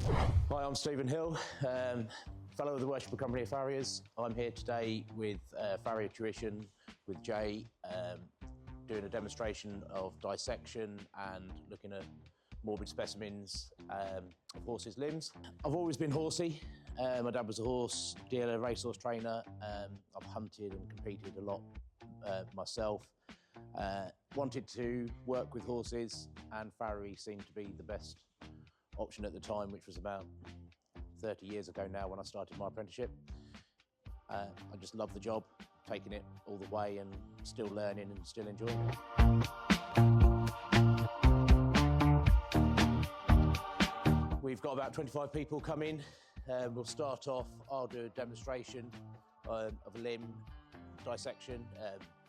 Hi, I'm Stephen Hill, fellow of the Worshipful Company of Farriers. I'm here today with farrier tuition with Jay, doing a demonstration of dissection and looking at morbid specimens of horses' limbs. I've always been horsey. My dad was a horse dealer, racehorse trainer. I've hunted and competed a lot myself. Wanted to work with horses, and farriery seemed to be the best option at the time, which was about 30 years ago now when I started my apprenticeship. I just love the job, taking it all the way and still learning and still enjoying it. We've got about 25 people come in. We'll start off, I'll do a demonstration of a limb dissection,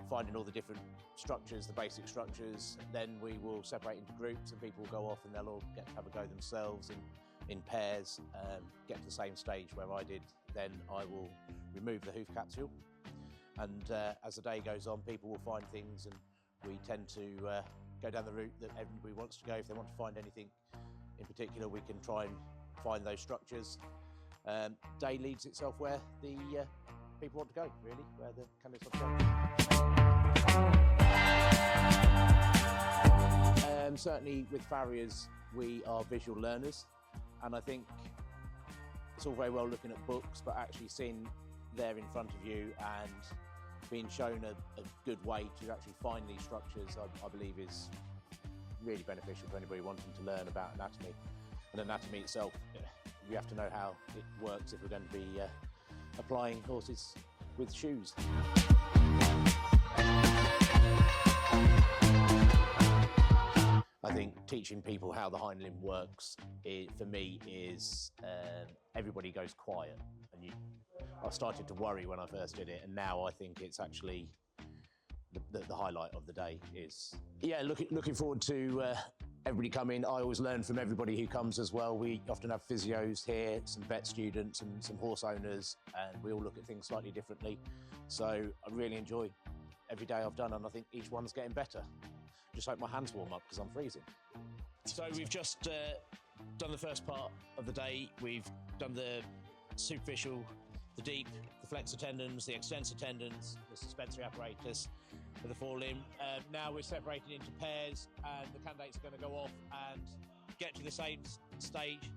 finding all the different structures, the basic structures. Then we will separate into groups and people will go off and they'll all get to have a go themselves in pairs, get to the same stage where I did. Then I will remove the hoof capsule. And as the day goes on, people will find things, and we tend to go down the route that everybody wants to go. If they want to find anything in particular, we can try and find those structures. Day leads itself where the people want to go, really, where the candidates want to go. Certainly with farriers, we are visual learners, and I think it's all very well looking at books, but actually seeing there in front of you and being shown a good way to actually find these structures, I believe is really beneficial for anybody wanting to learn about anatomy. And anatomy itself, we have to know how it works if we're going to be applying horses with shoes. I think teaching people how the hind limb works, for me, is everybody goes quiet. And I started to worry when I first did it, and now I think it's actually the highlight of the day. Is looking forward to everybody coming. I always learn from everybody who comes as well. We often have physios here, some vet students and some horse owners, and we all look at things slightly differently. So I really enjoy every day I've done, and I think each one's getting better. Just hope my hands warm up because I'm freezing. So we've just done the first part of the day. We've done the superficial, the deep, the flexor tendons, the extensor tendons, the suspensory apparatus for the forelimb. Now we're separated into pairs, and the candidates are going to go off and get to the same stage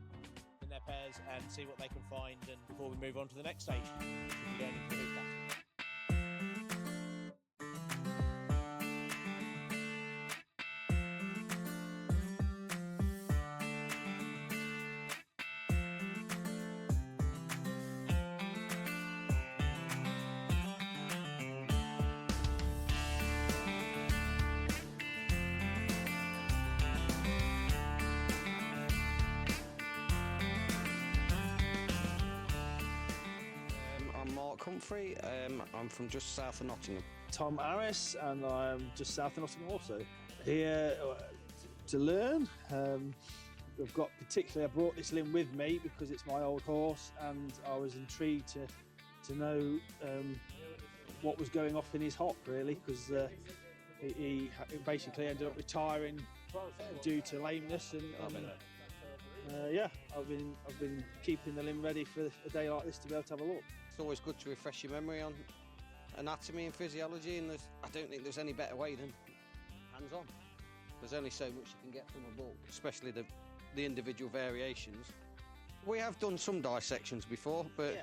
in their pairs and see what they can find, and before we move on to the next stage. Humphrey. I'm from just south of Nottingham. Tom Harris, and I'm just south of Nottingham also. Here to learn. I've got I brought this limb with me because it's my old horse, and I was intrigued to know what was going off in his hop, really, because he basically ended up retiring due to lameness, and I've been keeping the limb ready for a day like this to be able to have a look. It's always good to refresh your memory on anatomy and physiology, and I don't think there's any better way than hands-on. There's only so much you can get from a book, especially the individual variations. We have done some dissections before, but yeah,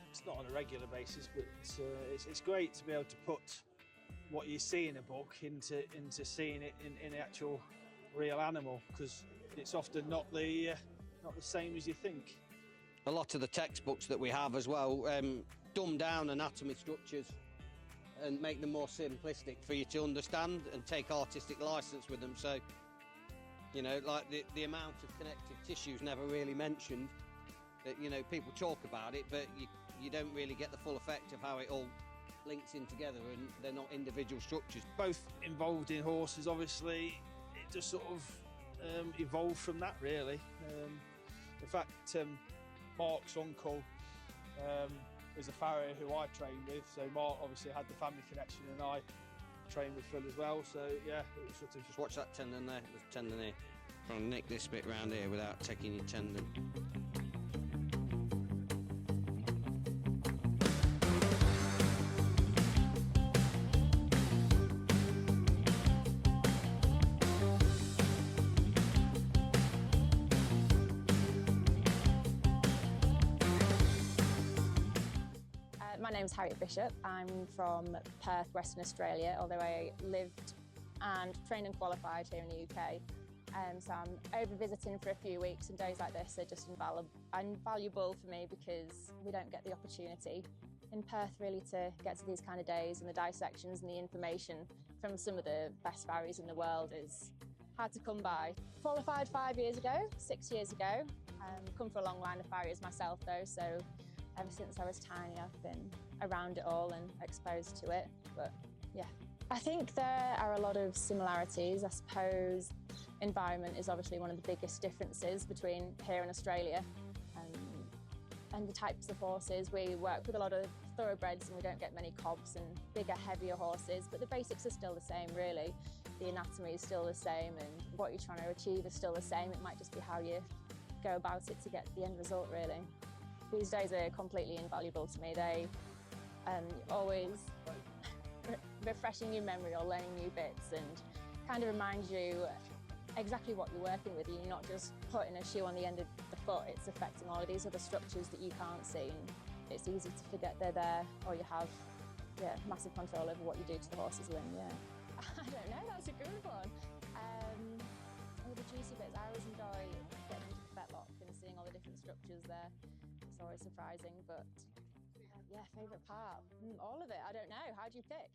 it's not on a regular basis, but it's great to be able to put what you see in a book into seeing it in the actual real animal, because it's often not the same as you think. A lot of the textbooks that we have as well dumb down anatomy structures and make them more simplistic for you to understand and take artistic license with them. So, you know, like the amount of connective tissue is never really mentioned. That, you know, people talk about it, but you don't really get the full effect of how it all links in together, and they're not individual structures. Both involved in horses, obviously. It just sort of evolved from that, really. In fact, Mark's uncle was a farrier who I trained with, so Mark obviously had the family connection, and I trained with Phil as well. So yeah, it was sort of just watch that tendon there. There's a tendon here. I'll nick this bit round here without taking your tendon. My name's Harriet Bishop. I'm from Perth, Western Australia, although I lived and trained and qualified here in the UK. So I'm over visiting for a few weeks, and days like this are just invaluable for me because we don't get the opportunity in Perth really to get to these kind of days, and the dissections and the information from some of the best farriers in the world is hard to come by. Qualified 5 years ago, 6 years ago. Come from a long line of farriers myself though, so ever since I was tiny, I've been around it all and exposed to it, but yeah. I think there are a lot of similarities. I suppose environment is obviously one of the biggest differences between here and Australia, and the types of horses. We work with a lot of thoroughbreds and we don't get many cobs and bigger, heavier horses, but the basics are still the same really. The anatomy is still the same and what you're trying to achieve is still the same. It might just be how you go about it to get the end result really. These days are completely invaluable to me. They always refreshing your memory or learning new bits and kind of reminds you exactly what you're working with. You're not just putting a shoe on the end of the foot, it's affecting all of these other structures that you can't see. And it's easy to forget they're there, or you have massive control over what you do to the horse's limb, I don't know, that's a good one. All the juicy bits, I always enjoy getting into the fetlock and seeing all the different structures there. It's always surprising, but favourite part? All of it, I don't know. How do you pick?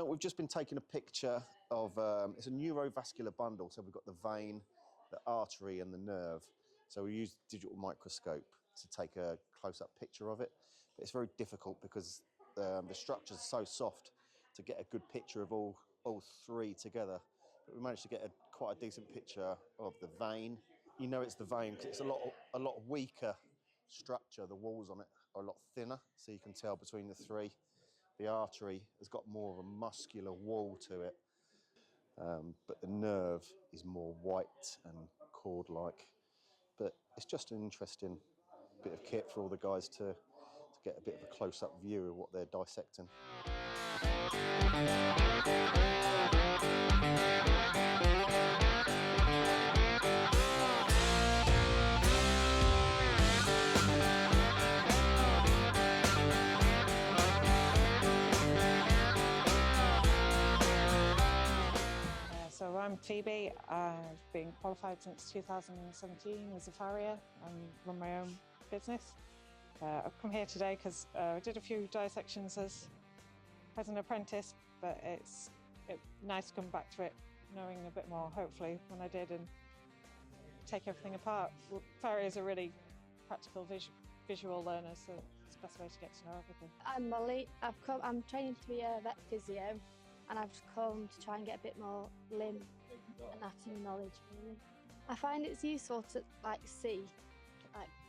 We've just been taking a picture of, it's a neurovascular bundle, so we've got the vein, the artery and the nerve. So we use digital microscope to take a close-up picture of it. But it's very difficult because the structures are so soft to get a good picture of all three together. But we managed to get quite a decent picture of the vein. You know it's the vein because it's a lot weaker structure. The walls on it are a lot thinner, so you can tell between the three. The artery has got more of a muscular wall to it, but the nerve is more white and cord-like. But it's just an interesting bit of kit for all the guys to get a bit of a close-up view of what they're dissecting. So I'm Phoebe. I've been qualified since 2017 as a farrier and run my own business. I've come here today because I did a few dissections as an apprentice, but it's nice to come back to it knowing a bit more, hopefully, than I did, and take everything apart. Farriers are really practical visual learners, so it's the best way to get to know everything. I'm Molly. I'm training to be a vet physio, and I've just come to try and get a bit more limb anatomy knowledge really. I find it's useful to see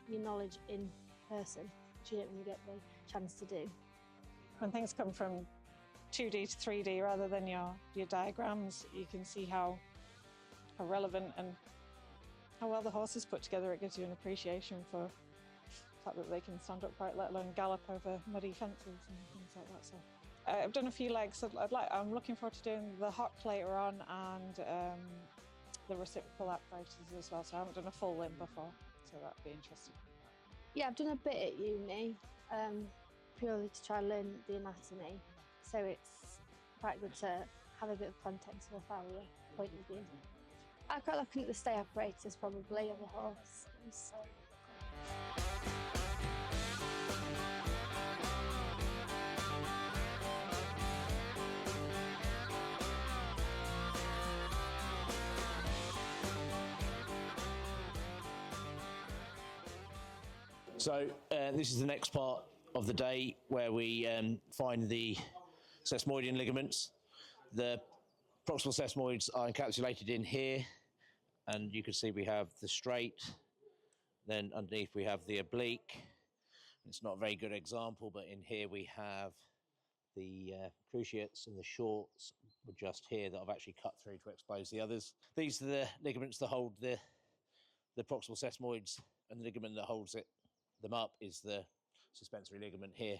your knowledge in person, which you don't really get the chance to do. When things come from 2D to 3D rather than your diagrams, you can see how relevant and how well the horse is put together. It gives you an appreciation for the fact that they can stand upright, let alone gallop over muddy fences and things like that. So I've done a few legs. I'm looking forward to doing the hock later on and the reciprocal apparatus as well. So I haven't done a full limb before, so that'd be interesting. Yeah, I've done a bit at uni, purely to try and learn the anatomy. So it's quite good to have a bit of context of a farrier point of view. I'm quite looking at the stay apparatus probably of the horse. So this is the next part of the day where we find the sesamoidian ligaments. The proximal sesamoids are encapsulated in here, and you can see we have the straight, then underneath we have the oblique. It's not a very good example, but in here we have the cruciates and the shorts were just here that I've actually cut through to expose the others. These are the ligaments that hold the proximal sesamoids, and the ligament that holds them up is the suspensory ligament here.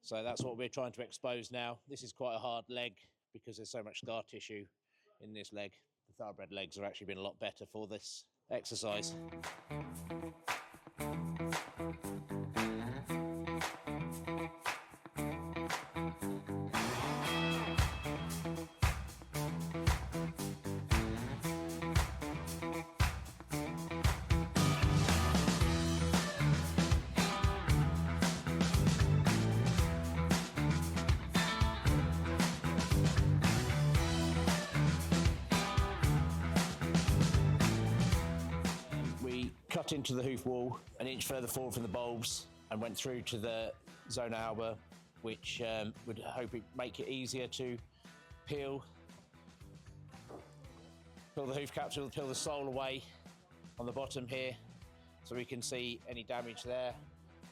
So that's what we're trying to expose now. This is quite a hard leg because there's so much scar tissue in this leg. The thoroughbred legs have actually been a lot better for this exercise. Cut into the hoof wall an inch further forward from the bulbs and went through to the zona alba, which would hope it make it easier to peel the hoof capsule, peel the sole away on the bottom here so we can see any damage there,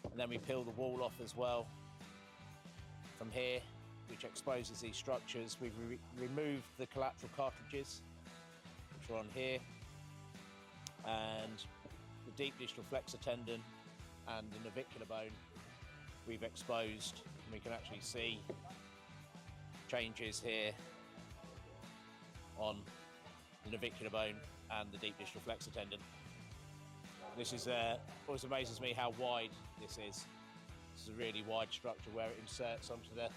and then we peel the wall off as well from here, which exposes these structures. We've removed the collateral cartilages, which are on here, and the deep distal flexor tendon and the navicular bone we've exposed, and we can actually see changes here on the navicular bone and the deep distal flexor tendon. This is always amazes me how wide this is. This is a really wide structure where it inserts onto the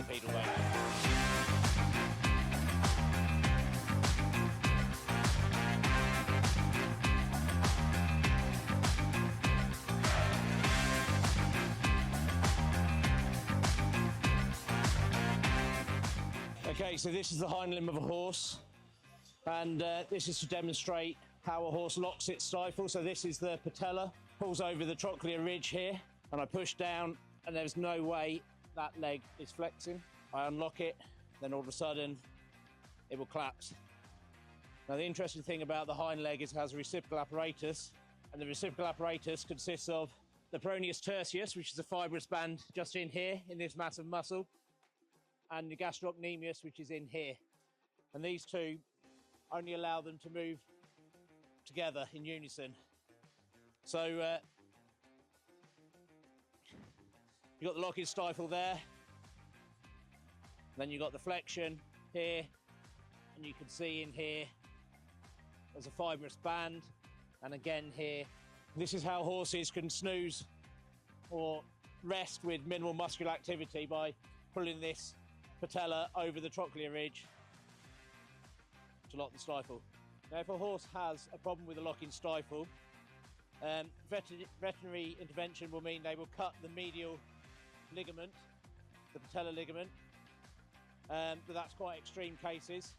pedal bone. Okay, so this is the hind limb of a horse, and this is to demonstrate how a horse locks its stifle. So this is the patella, pulls over the trochlear ridge here, and I push down, and there's no way that leg is flexing. I unlock it, then all of a sudden it will collapse. Now the interesting thing about the hind leg is it has a reciprocal apparatus, and the reciprocal apparatus consists of the peroneus tertius, which is a fibrous band just in here in this massive muscle, and the gastrocnemius, which is in here. And these two only allow them to move together in unison. So you've got the locking stifle there, then you've got the flexion here, and you can see in here there's a fibrous band, and again here. This is how horses can snooze or rest with minimal muscular activity, by pulling this patella over the trochlear ridge to lock the stifle. Now, if a horse has a problem with the locking stifle, veterinary intervention will mean they will cut the medial ligament, the patella ligament, but that's quite extreme cases.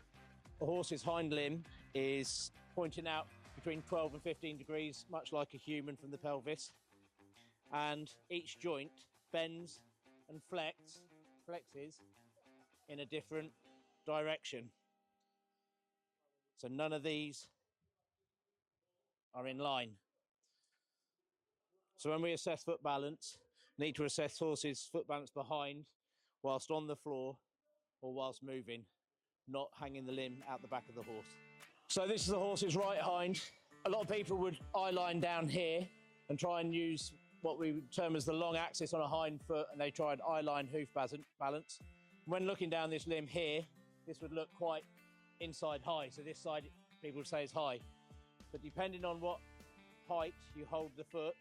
A horse's hind limb is pointing out between 12 and 15 degrees, much like a human from the pelvis, and each joint bends and flexes in a different direction. So none of these are in line. So when we assess foot balance, we need to assess horses' foot balance behind, whilst on the floor or whilst moving, not hanging the limb out the back of the horse. So this is the horse's right hind. A lot of people would eye line down here and try and use what we term as the long axis on a hind foot, and they try and eye line hoof balance. When looking down this limb here, this would look quite inside high. So this side, people would say, is high. But depending on what height you hold the foot,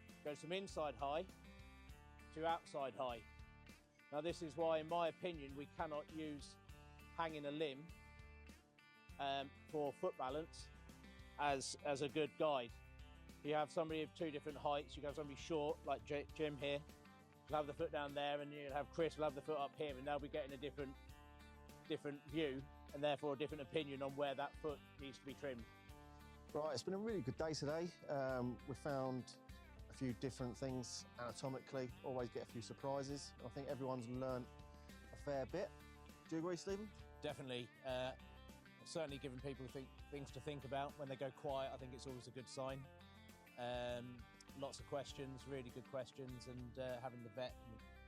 it goes from inside high to outside high. Now this is why, in my opinion, we cannot use hanging a limb for foot balance as a good guide. You have somebody of two different heights. You can have somebody short, like Jim here, will have the foot down there, and you'll have Chris will have the foot up here, and they'll be getting a different view, and therefore a different opinion on where that foot needs to be trimmed. Right, it's been a really good day today. We found a few different things anatomically, always get a few surprises. I think everyone's learnt a fair bit. Do you agree, Stephen? Definitely. Certainly giving people things to think about. When they go quiet, I think it's always a good sign. Lots of questions, really good questions, and having the vet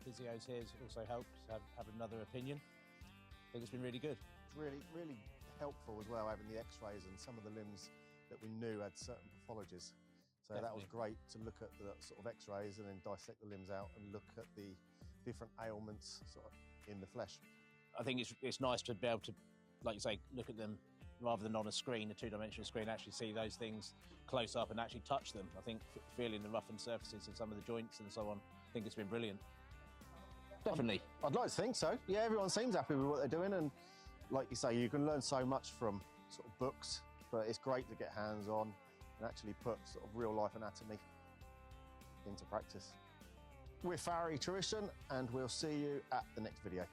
and physios here has also helped have another opinion. I think it's been really good. It's really helpful as well, having the x-rays and some of the limbs that we knew had certain pathologies. So that was Definitely. great to look at the sort of x-rays and then dissect the limbs out and look at the different ailments sort of in the flesh. I think it's nice to be able to, like you say, look at them rather than on a screen, a two-dimensional screen, actually see those things close up and actually touch them. I think feeling the roughened surfaces of some of the joints and so on, I think it's been brilliant. Definitely. I'd like to think so. Yeah, everyone seems happy with what they're doing, and like you say, you can learn so much from sort of books, but it's great to get hands-on and actually put sort of real-life anatomy into practice. We're Farry Tuition, and we'll see you at the next video.